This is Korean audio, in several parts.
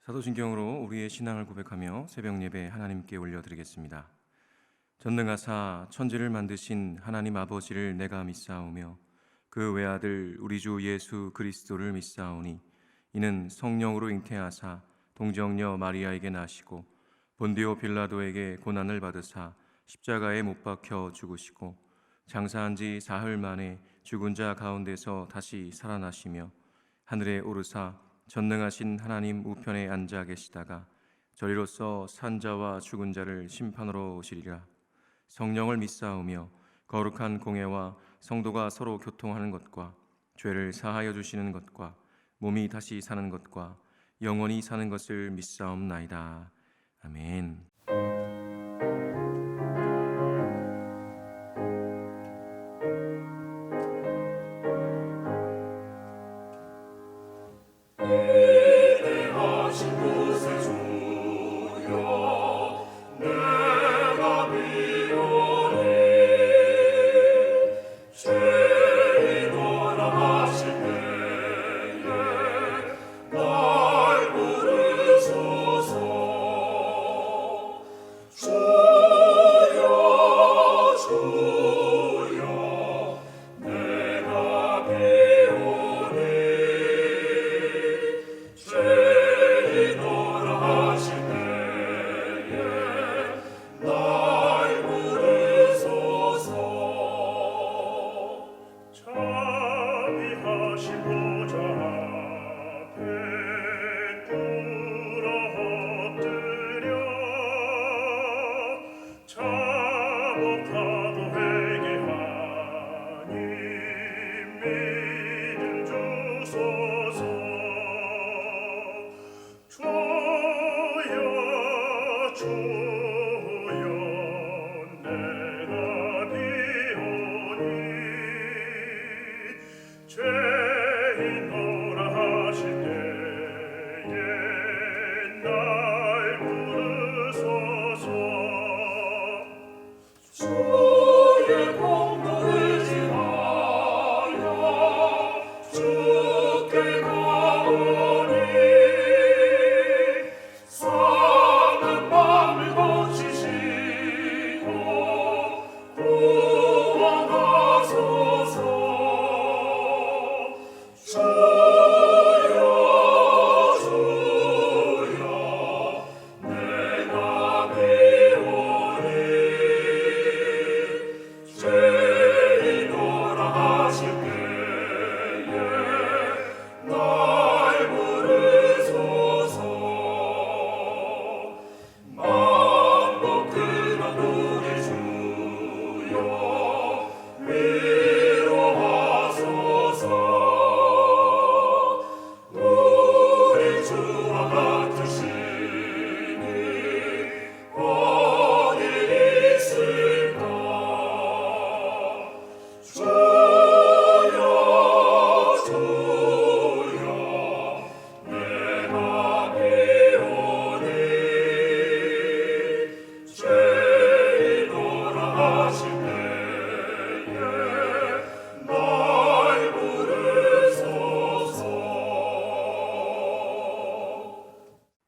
사도신경으로 우리의 신앙을 고백하며 새벽 예배 하나님께 올려드리겠습니다. 전능하사 천지를 만드신 하나님 아버지를 내가 믿사오며 그 외아들 우리 주 예수 그리스도를 믿사오니 이는 성령으로 잉태하사 동정녀 마리아에게 나시고 본디오 빌라도에게 고난을 받으사 십자가에 못 박혀 죽으시고 장사한 지 사흘 만에 죽은 자 가운데서 다시 살아나시며 하늘에 오르사 전능하신 하나님 우편에 앉아 계시다가 저리로서 산자와 죽은 자를 심판으로 오시리라. 성령을 믿사오며 거룩한 공회와 성도가 서로 교통하는 것과 죄를 사하여 주시는 것과 몸이 다시 사는 것과 영원히 사는 것을 믿사옵나이다. 아멘.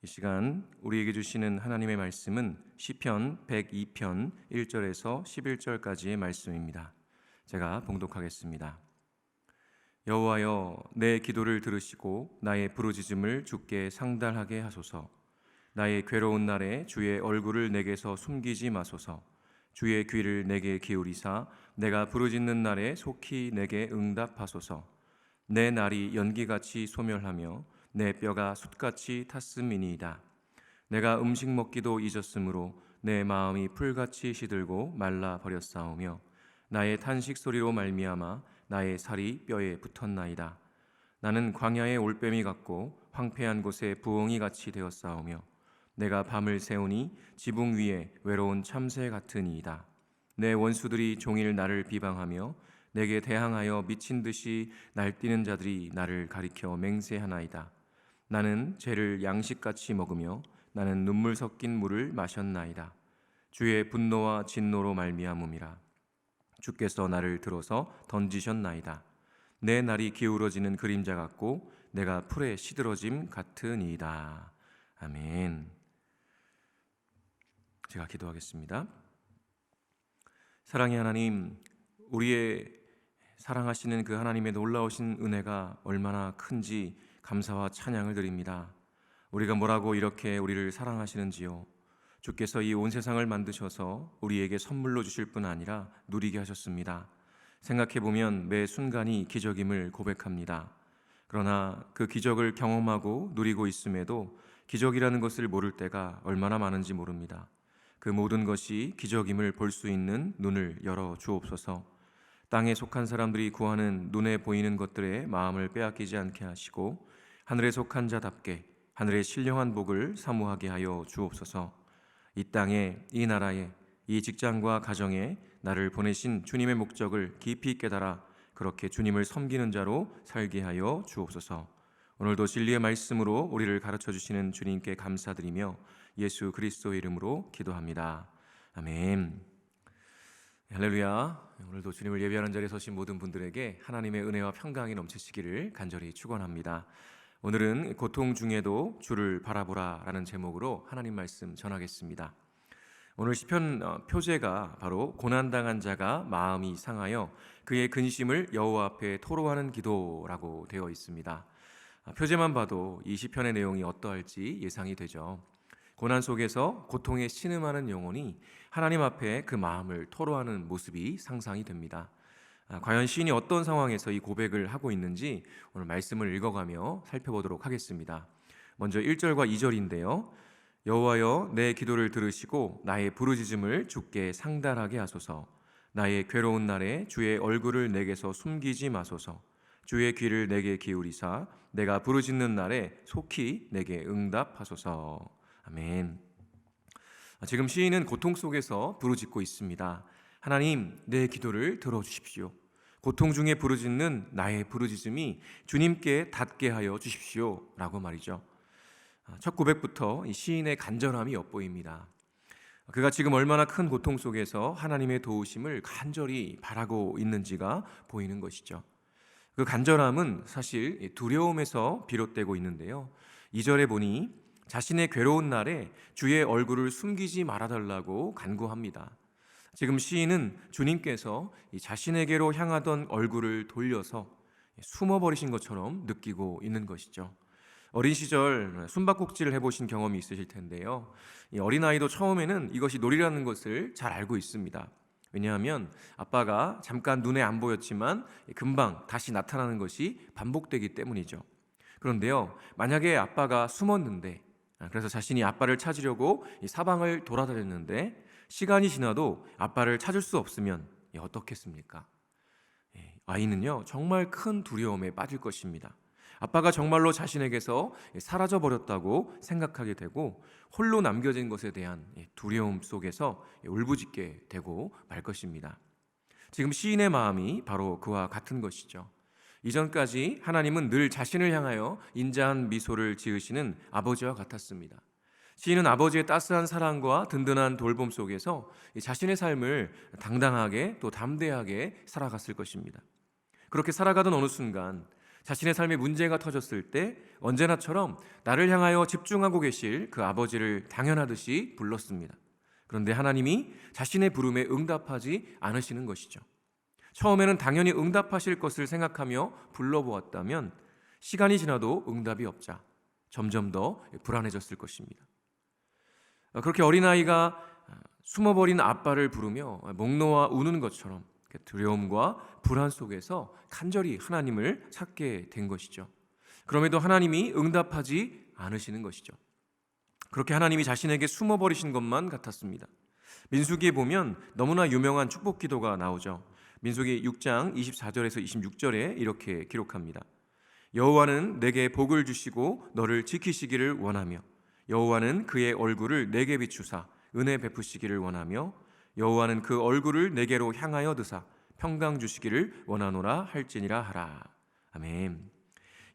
이 시간 우리에게 주시는 하나님의 말씀은 시편 102편 1절에서 11절까지의 말씀입니다. 제가 봉독하겠습니다. 여호와여, 내 기도를 들으시고 나의 부르짖음을 주께 상달하게 하소서. 나의 괴로운 날에 주의 얼굴을 내게서 숨기지 마소서. 주의 귀를 내게 기울이사 내가 부르짖는 날에 속히 내게 응답하소서. 내 날이 연기같이 소멸하며 내 뼈가 숯같이 탔음이니이다. 내가 음식 먹기도 잊었으므로 내 마음이 풀같이 시들고 말라 버렸사오며 나의 탄식 소리로 말미암아 나의 살이 뼈에 붙었나이다. 나는 광야의 올빼미 같고 황폐한 곳에 부엉이 같이 되었사오며 내가 밤을 새우니 지붕 위에 외로운 참새 같으니이다. 내 원수들이 종일 나를 비방하며 내게 대항하여 미친 듯이 날뛰는 자들이 나를 가리켜 맹세하나이다. 나는 죄를 양식같이 먹으며 나는 눈물 섞인 물을 마셨나이다. 주의 분노와 진노로 말미암음이라. 주께서 나를 들어서 던지셨나이다. 내 날이 기울어지는 그림자 같고 내가 풀에 시들어짐 같으니이다. 아멘. 제가 기도하겠습니다. 사랑의 하나님, 우리의 사랑하시는 그 하나님의 놀라우신 은혜가 얼마나 큰지 감사와 찬양을 드립니다. 우리가 뭐라고 이렇게 우리를 사랑하시는지요. 주께서 이 온 세상을 만드셔서 우리에게 선물로 주실 뿐 아니라 누리게 하셨습니다. 생각해보면 매 순간이 기적임을 고백합니다. 그러나 그 기적을 경험하고 누리고 있음에도 기적이라는 것을 모를 때가 얼마나 많은지 모릅니다. 그 모든 것이 기적임을 볼 수 있는 눈을 열어 주옵소서. 땅에 속한 사람들이 구하는 눈에 보이는 것들에 마음을 빼앗기지 않게 하시고 하늘에 속한 자답게 하늘의 신령한 복을 사모하게 하여 주옵소서. 이 땅에, 이 나라에, 이 직장과 가정에 나를 보내신 주님의 목적을 깊이 깨달아 그렇게 주님을 섬기는 자로 살게 하여 주옵소서. 오늘도 진리의 말씀으로 우리를 가르쳐 주시는 주님께 감사드리며 예수 그리스도의 이름으로 기도합니다. 아멘. 할렐루야. 오늘도 주님을 예배하는 자리에 서신 모든 분들에게 하나님의 은혜와 평강이 넘치시기를 간절히 축원합니다. 오늘은 고통 중에도 주를 바라보라 라는 제목으로 하나님 말씀 전하겠습니다. 오늘 시편 표제가 바로 고난당한 자가 마음이 상하여 그의 근심을 여호와 앞에 토로하는 기도라고 되어 있습니다. 표제만 봐도 이 시편의 내용이 어떠할지 예상이 되죠. 고난 속에서 고통에 신음하는 영혼이 하나님 앞에 그 마음을 토로하는 모습이 상상이 됩니다. 과연 시인이 어떤 상황에서 이 고백을 하고 있는지 오늘 말씀을 읽어가며 살펴보도록 하겠습니다. 먼저 1절과 2절인데요. 여호와여 내 기도를 들으시고 나의 부르짖음을 주께 상달하게 하소서. 나의 괴로운 날에 주의 얼굴을 내게서 숨기지 마소서. 주의 귀를 내게 기울이사 내가 부르짖는 날에 속히 내게 응답하소서. 아멘. 지금 시인은 고통 속에서 부르짖고 있습니다. 하나님, 내 기도를 들어주십시오. 고통 중에 부르짖는 나의 부르짖음이 주님께 닿게 하여 주십시오 라고 말이죠. 첫 고백부터 이 시인의 간절함이 엿보입니다. 그가 지금 얼마나 큰 고통 속에서 하나님의 도우심을 간절히 바라고 있는지가 보이는 것이죠. 그 간절함은 사실 두려움에서 비롯되고 있는데요. 2절에 보니 자신의 괴로운 날에 주의 얼굴을 숨기지 말아달라고 간구합니다. 지금 시인은 주님께서 자신에게로 향하던 얼굴을 돌려서 숨어버리신 것처럼 느끼고 있는 것이죠. 어린 시절 숨바꼭질을 해보신 경험이 있으실 텐데요. 이 어린아이도 처음에는 이것이 놀이라는 것을 잘 알고 있습니다. 왜냐하면 아빠가 잠깐 눈에 안 보였지만 금방 다시 나타나는 것이 반복되기 때문이죠. 그런데요, 만약에 아빠가 숨었는데, 그래서 자신이 아빠를 찾으려고 이 사방을 돌아다녔는데 시간이 지나도 아빠를 찾을 수 없으면 어떻겠습니까? 아이는요, 정말 큰 두려움에 빠질 것입니다. 아빠가 정말로 자신에게서 사라져 버렸다고 생각하게 되고 홀로 남겨진 것에 대한 두려움 속에서 울부짖게 되고 말 것입니다. 지금 시인의 마음이 바로 그와 같은 것이죠. 이전까지 하나님은 늘 자신을 향하여 인자한 미소를 지으시는 아버지와 같았습니다. 시인은 아버지의 따스한 사랑과 든든한 돌봄 속에서 자신의 삶을 당당하게 또 담대하게 살아갔을 것입니다. 그렇게 살아가던 어느 순간 자신의 삶에 문제가 터졌을 때 언제나처럼 나를 향하여 집중하고 계실 그 아버지를 당연하듯이 불렀습니다. 그런데 하나님이 자신의 부름에 응답하지 않으시는 것이죠. 처음에는 당연히 응답하실 것을 생각하며 불러보았다면 시간이 지나도 응답이 없자 점점 더 불안해졌을 것입니다. 그렇게 어린아이가 숨어버린 아빠를 부르며 목 놓아 우는 것처럼 두려움과 불안 속에서 간절히 하나님을 찾게 된 것이죠. 그럼에도 하나님이 응답하지 않으시는 것이죠. 그렇게 하나님이 자신에게 숨어버리신 것만 같았습니다. 민수기에 보면 너무나 유명한 축복 기도가 나오죠. 민수기 6장 24절에서 26절에 이렇게 기록합니다. 여호와는 내게 복을 주시고 너를 지키시기를 원하며 여호와는 그의 얼굴을 내게 비추사 은혜 베푸시기를 원하며 여호와는 그 얼굴을 내게로 향하여 드사 평강 주시기를 원하노라 할지니라 하라. 아멘.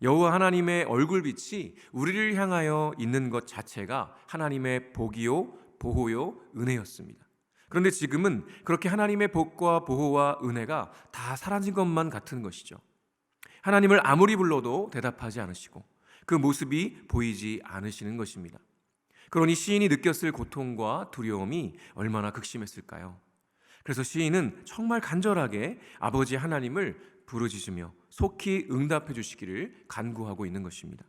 여호와 하나님의 얼굴빛이 우리를 향하여 있는 것 자체가 하나님의 복이요 보호요 은혜였습니다. 그런데 지금은 그렇게 하나님의 복과 보호와 은혜가 다 사라진 것만 같은 것이죠. 하나님을 아무리 불러도 대답하지 않으시고 그 모습이 보이지 않으시는 것입니다. 그러니 시인이 느꼈을 고통과 두려움이 얼마나 극심했을까요? 그래서 시인은 정말 간절하게 아버지 하나님을 부르짖으며 속히 응답해 주시기를 간구하고 있는 것입니다.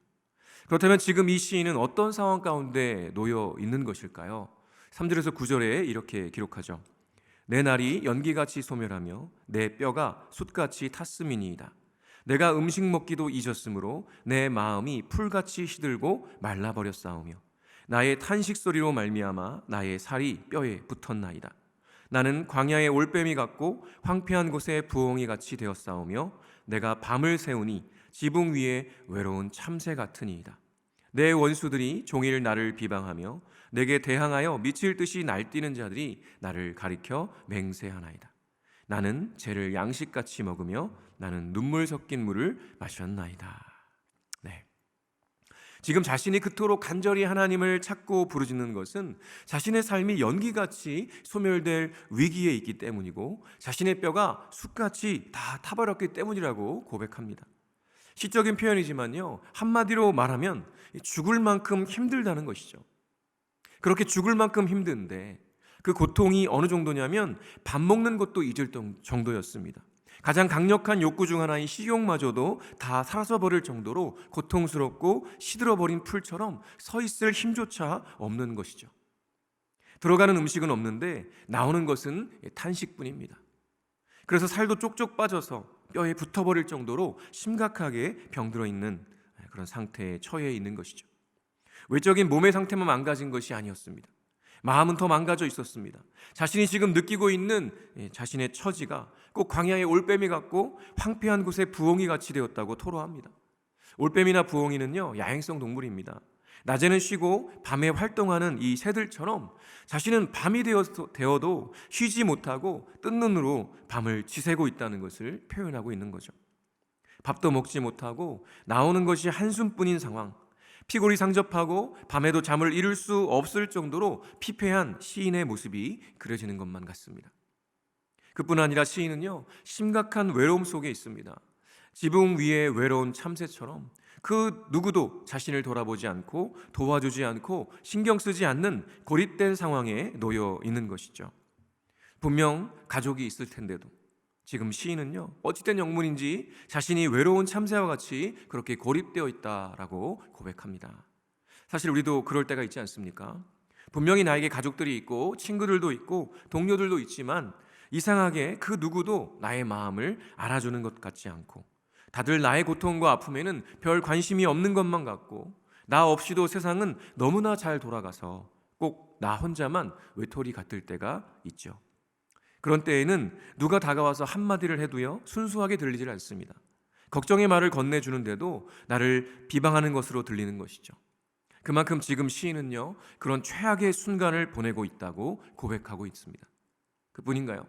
그렇다면 지금 이 시인은 어떤 상황 가운데 놓여 있는 것일까요? 3절에서 9절에 이렇게 기록하죠. 내 날이 연기같이 소멸하며 내 뼈가 숯같이 탔음이니이다. 내가 음식 먹기도 잊었으므로 내 마음이 풀같이 시들고 말라버렸사오며 나의 탄식 소리로 말미암아 나의 살이 뼈에 붙었나이다. 나는 광야의 올빼미 같고 황폐한 곳에 부엉이 같이 되었사오며 내가 밤을 새우니 지붕 위에 외로운 참새 같으니이다. 내 원수들이 종일 나를 비방하며 내게 대항하여 미칠 듯이 날뛰는 자들이 나를 가리켜 맹세하나이다. 나는 죄를 양식같이 먹으며 나는 눈물 섞인 물을 마셨나이다. 네. 지금 자신이 그토록 간절히 하나님을 찾고 부르짖는 것은 자신의 삶이 연기같이 소멸될 위기에 있기 때문이고 자신의 뼈가 숯같이 다 타버렸기 때문이라고 고백합니다. 시적인 표현이지만요, 한마디로 말하면 죽을 만큼 힘들다는 것이죠. 그렇게 죽을 만큼 힘든데 그 고통이 어느 정도냐면 밥 먹는 것도 잊을 정도였습니다. 가장 강력한 욕구 중 하나인 식욕마저도 다 사라져버릴 정도로 고통스럽고 시들어버린 풀처럼 서 있을 힘조차 없는 것이죠. 들어가는 음식은 없는데 나오는 것은 탄식뿐입니다. 그래서 살도 쪽쪽 빠져서 뼈에 붙어버릴 정도로 심각하게 병들어 있는 그런 상태에 처해 있는 것이죠. 외적인 몸의 상태만 망가진 것이 아니었습니다. 마음은 더 망가져 있었습니다. 자신이 지금 느끼고 있는 자신의 처지가 꼭 광야의 올빼미 같고 황폐한 곳에 부엉이 같이 되었다고 토로합니다. 올빼미나 부엉이는요, 야행성 동물입니다. 낮에는 쉬고 밤에 활동하는 이 새들처럼 자신은 밤이 되어도 쉬지 못하고 뜬 눈으로 밤을 지새고 있다는 것을 표현하고 있는 거죠. 밥도 먹지 못하고 나오는 것이 한숨뿐인 상황, 피골이 상접하고 밤에도 잠을 이룰 수 없을 정도로 피폐한 시인의 모습이 그려지는 것만 같습니다. 그뿐 아니라 시인은요, 심각한 외로움 속에 있습니다. 지붕 위에 외로운 참새처럼 그 누구도 자신을 돌아보지 않고 도와주지 않고 신경 쓰지 않는 고립된 상황에 놓여 있는 것이죠. 분명 가족이 있을 텐데도 지금 시인은요, 어찌된 영문인지 자신이 외로운 참새와 같이 그렇게 고립되어 있다라고 고백합니다. 사실 우리도 그럴 때가 있지 않습니까? 분명히 나에게 가족들이 있고 친구들도 있고 동료들도 있지만 이상하게 그 누구도 나의 마음을 알아주는 것 같지 않고 다들 나의 고통과 아픔에는 별 관심이 없는 것만 같고 나 없이도 세상은 너무나 잘 돌아가서 꼭 나 혼자만 외톨이 같을 때가 있죠. 그런 때에는 누가 다가와서 한마디를 해도요, 순수하게 들리질 않습니다. 걱정의 말을 건네주는데도 나를 비방하는 것으로 들리는 것이죠. 그만큼 지금 시인은요, 그런 최악의 순간을 보내고 있다고 고백하고 있습니다. 그뿐인가요?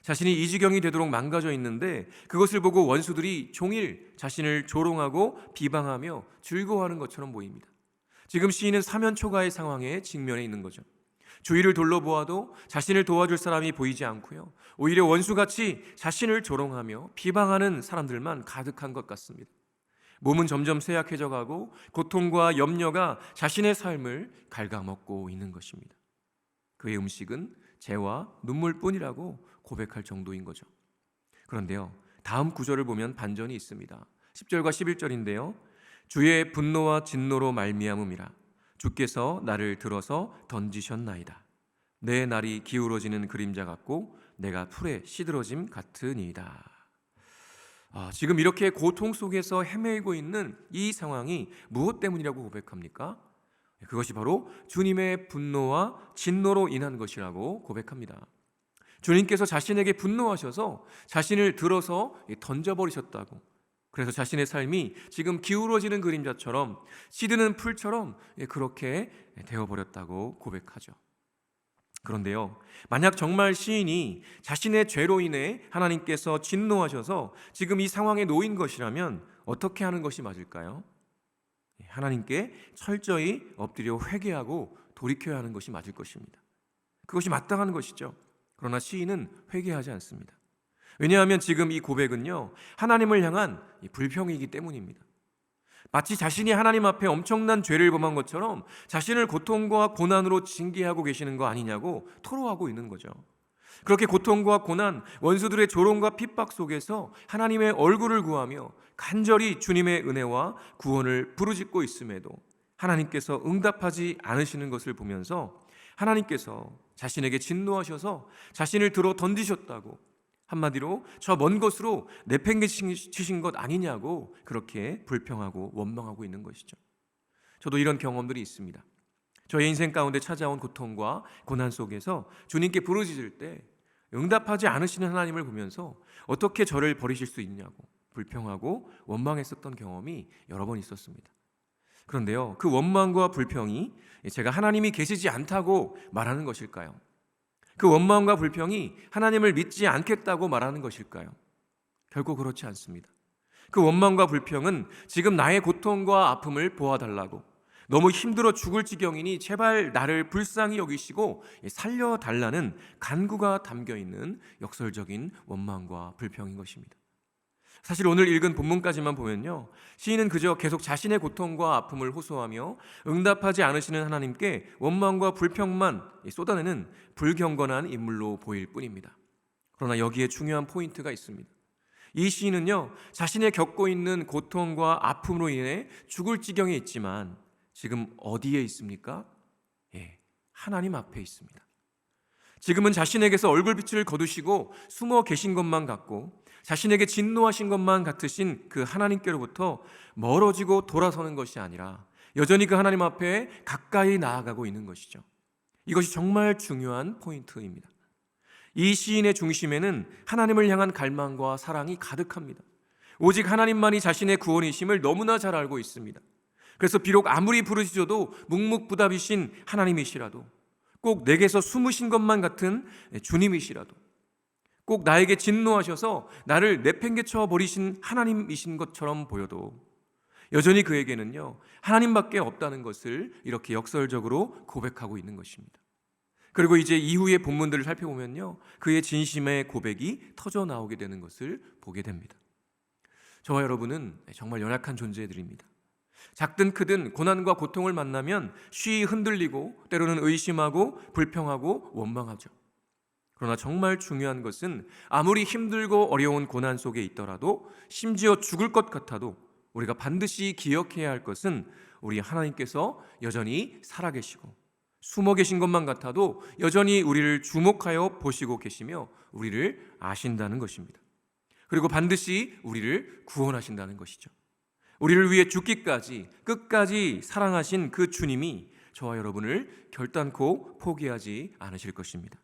자신이 이 지경이 되도록 망가져 있는데 그것을 보고 원수들이 종일 자신을 조롱하고 비방하며 즐거워하는 것처럼 보입니다. 지금 시인은 사면초가의 상황에 직면해 있는 거죠. 주위를 둘러보아도 자신을 도와줄 사람이 보이지 않고요, 오히려 원수같이 자신을 조롱하며 비방하는 사람들만 가득한 것 같습니다. 몸은 점점 쇠약해져 가고 고통과 염려가 자신의 삶을 갉아먹고 있는 것입니다. 그의 음식은 재와 눈물뿐이라고 고백할 정도인 거죠. 그런데요, 다음 구절을 보면 반전이 있습니다. 10절과 11절인데요. 주의 분노와 진노로 말미암음이라 주께서 나를 들어서 던지셨나이다. 내 날이 기울어지는 그림자 같고 내가 풀에 시들어짐 같으니이다. 지금 이렇게 고통 속에서 헤매고 있는 이 상황이 무엇 때문이라고 고백합니까? 그것이 바로 주님의 분노와 진노로 인한 것이라고 고백합니다. 주님께서 자신에게 분노하셔서 자신을 들어서 던져버리셨다고, 그래서 자신의 삶이 지금 기울어지는 그림자처럼 시드는 풀처럼 그렇게 되어버렸다고 고백하죠. 그런데요, 만약 정말 시인이 자신의 죄로 인해 하나님께서 진노하셔서 지금 이 상황에 놓인 것이라면 어떻게 하는 것이 맞을까요? 하나님께 철저히 엎드려 회개하고 돌이켜야 하는 것이 맞을 것입니다. 그것이 마땅한 것이죠. 그러나 시인은 회개하지 않습니다. 왜냐하면 지금 이 고백은요, 하나님을 향한 불평이기 때문입니다. 마치 자신이 하나님 앞에 엄청난 죄를 범한 것처럼 자신을 고통과 고난으로 징계하고 계시는 거 아니냐고 토로하고 있는 거죠. 그렇게 고통과 고난, 원수들의 조롱과 핍박 속에서 하나님의 얼굴을 구하며 간절히 주님의 은혜와 구원을 부르짖고 있음에도 하나님께서 응답하지 않으시는 것을 보면서 하나님께서 자신에게 진노하셔서 자신을 들어 던지셨다고, 한마디로 저 먼 곳으로 내팽개치신 것 아니냐고 그렇게 불평하고 원망하고 있는 것이죠. 저도 이런 경험들이 있습니다. 저의 인생 가운데 찾아온 고통과 고난 속에서 주님께 부르짖을 때 응답하지 않으시는 하나님을 보면서 어떻게 저를 버리실 수 있냐고 불평하고 원망했었던 경험이 여러 번 있었습니다. 그런데요, 그 원망과 불평이 제가 하나님이 계시지 않다고 말하는 것일까요? 그 원망과 불평이 하나님을 믿지 않겠다고 말하는 것일까요? 결코 그렇지 않습니다. 그 원망과 불평은 지금 나의 고통과 아픔을 보아달라고, 너무 힘들어 죽을 지경이니 제발 나를 불쌍히 여기시고 살려달라는 간구가 담겨있는 역설적인 원망과 불평인 것입니다. 사실 오늘 읽은 본문까지만 보면요, 시인은 그저 계속 자신의 고통과 아픔을 호소하며 응답하지 않으시는 하나님께 원망과 불평만 쏟아내는 불경건한 인물로 보일 뿐입니다. 그러나 여기에 중요한 포인트가 있습니다. 이 시인은요, 자신의 겪고 있는 고통과 아픔으로 인해 죽을 지경에 있지만 지금 어디에 있습니까? 하나님 앞에 있습니다. 지금은 자신에게서 얼굴빛을 거두시고 숨어 계신 것만 같고 자신에게 진노하신 것만 같으신 그 하나님께로부터 멀어지고 돌아서는 것이 아니라 여전히 그 하나님 앞에 가까이 나아가고 있는 것이죠. 이것이 정말 중요한 포인트입니다. 이 시인의 중심에는 하나님을 향한 갈망과 사랑이 가득합니다. 오직 하나님만이 자신의 구원이심을 너무나 잘 알고 있습니다. 그래서 비록 아무리 부르짖어도 묵묵부답이신 하나님이시라도, 꼭 내게서 숨으신 것만 같은 주님이시라도, 꼭 나에게 진노하셔서 나를 내팽개쳐 버리신 하나님이신 것처럼 보여도 여전히 그에게는요, 하나님밖에 없다는 것을 이렇게 역설적으로 고백하고 있는 것입니다. 그리고 이제 이후의 본문들을 살펴보면요, 그의 진심의 고백이 터져 나오게 되는 것을 보게 됩니다. 저와 여러분은 정말 연약한 존재들입니다. 작든 크든 고난과 고통을 만나면 쉬이 흔들리고 때로는 의심하고 불평하고 원망하죠. 그러나 정말 중요한 것은 아무리 힘들고 어려운 고난 속에 있더라도, 심지어 죽을 것 같아도 우리가 반드시 기억해야 할 것은 우리 하나님께서 여전히 살아계시고, 숨어 계신 것만 같아도 여전히 우리를 주목하여 보시고 계시며 우리를 아신다는 것입니다. 그리고 반드시 우리를 구원하신다는 것이죠. 우리를 위해 죽기까지 끝까지 사랑하신 그 주님이 저와 여러분을 결단코 포기하지 않으실 것입니다.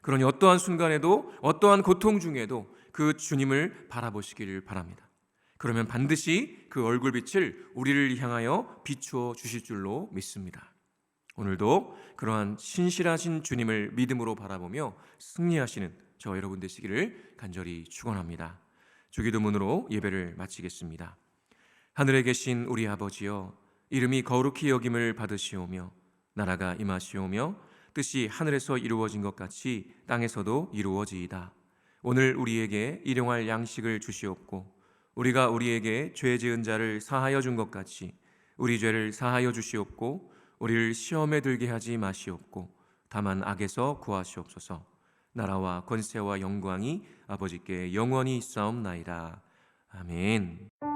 그러니 어떠한 순간에도, 어떠한 고통 중에도 그 주님을 바라보시기를 바랍니다. 그러면 반드시 그 얼굴빛을 우리를 향하여 비추어 주실 줄로 믿습니다. 오늘도 그러한 신실하신 주님을 믿음으로 바라보며 승리하시는 저와 여러분 되시기를 간절히 축원합니다. 주기도문으로 예배를 마치겠습니다. 하늘에 계신 우리 아버지여, 이름이 거룩히 여김을 받으시오며 나라가 임하시오며 뜻이 하늘에서 이루어진 것 같이 땅에서도 이루어지이다. 오늘 우리에게 일용할 양식을 주시옵고 우리가 우리에게 죄 지은 자를 사하여 준 것 같이 우리 죄를 사하여 주시옵고 우리를 시험에 들게 하지 마시옵고 다만 악에서 구하시옵소서. 나라와 권세와 영광이 아버지께 영원히 있사옵나이다. 아멘.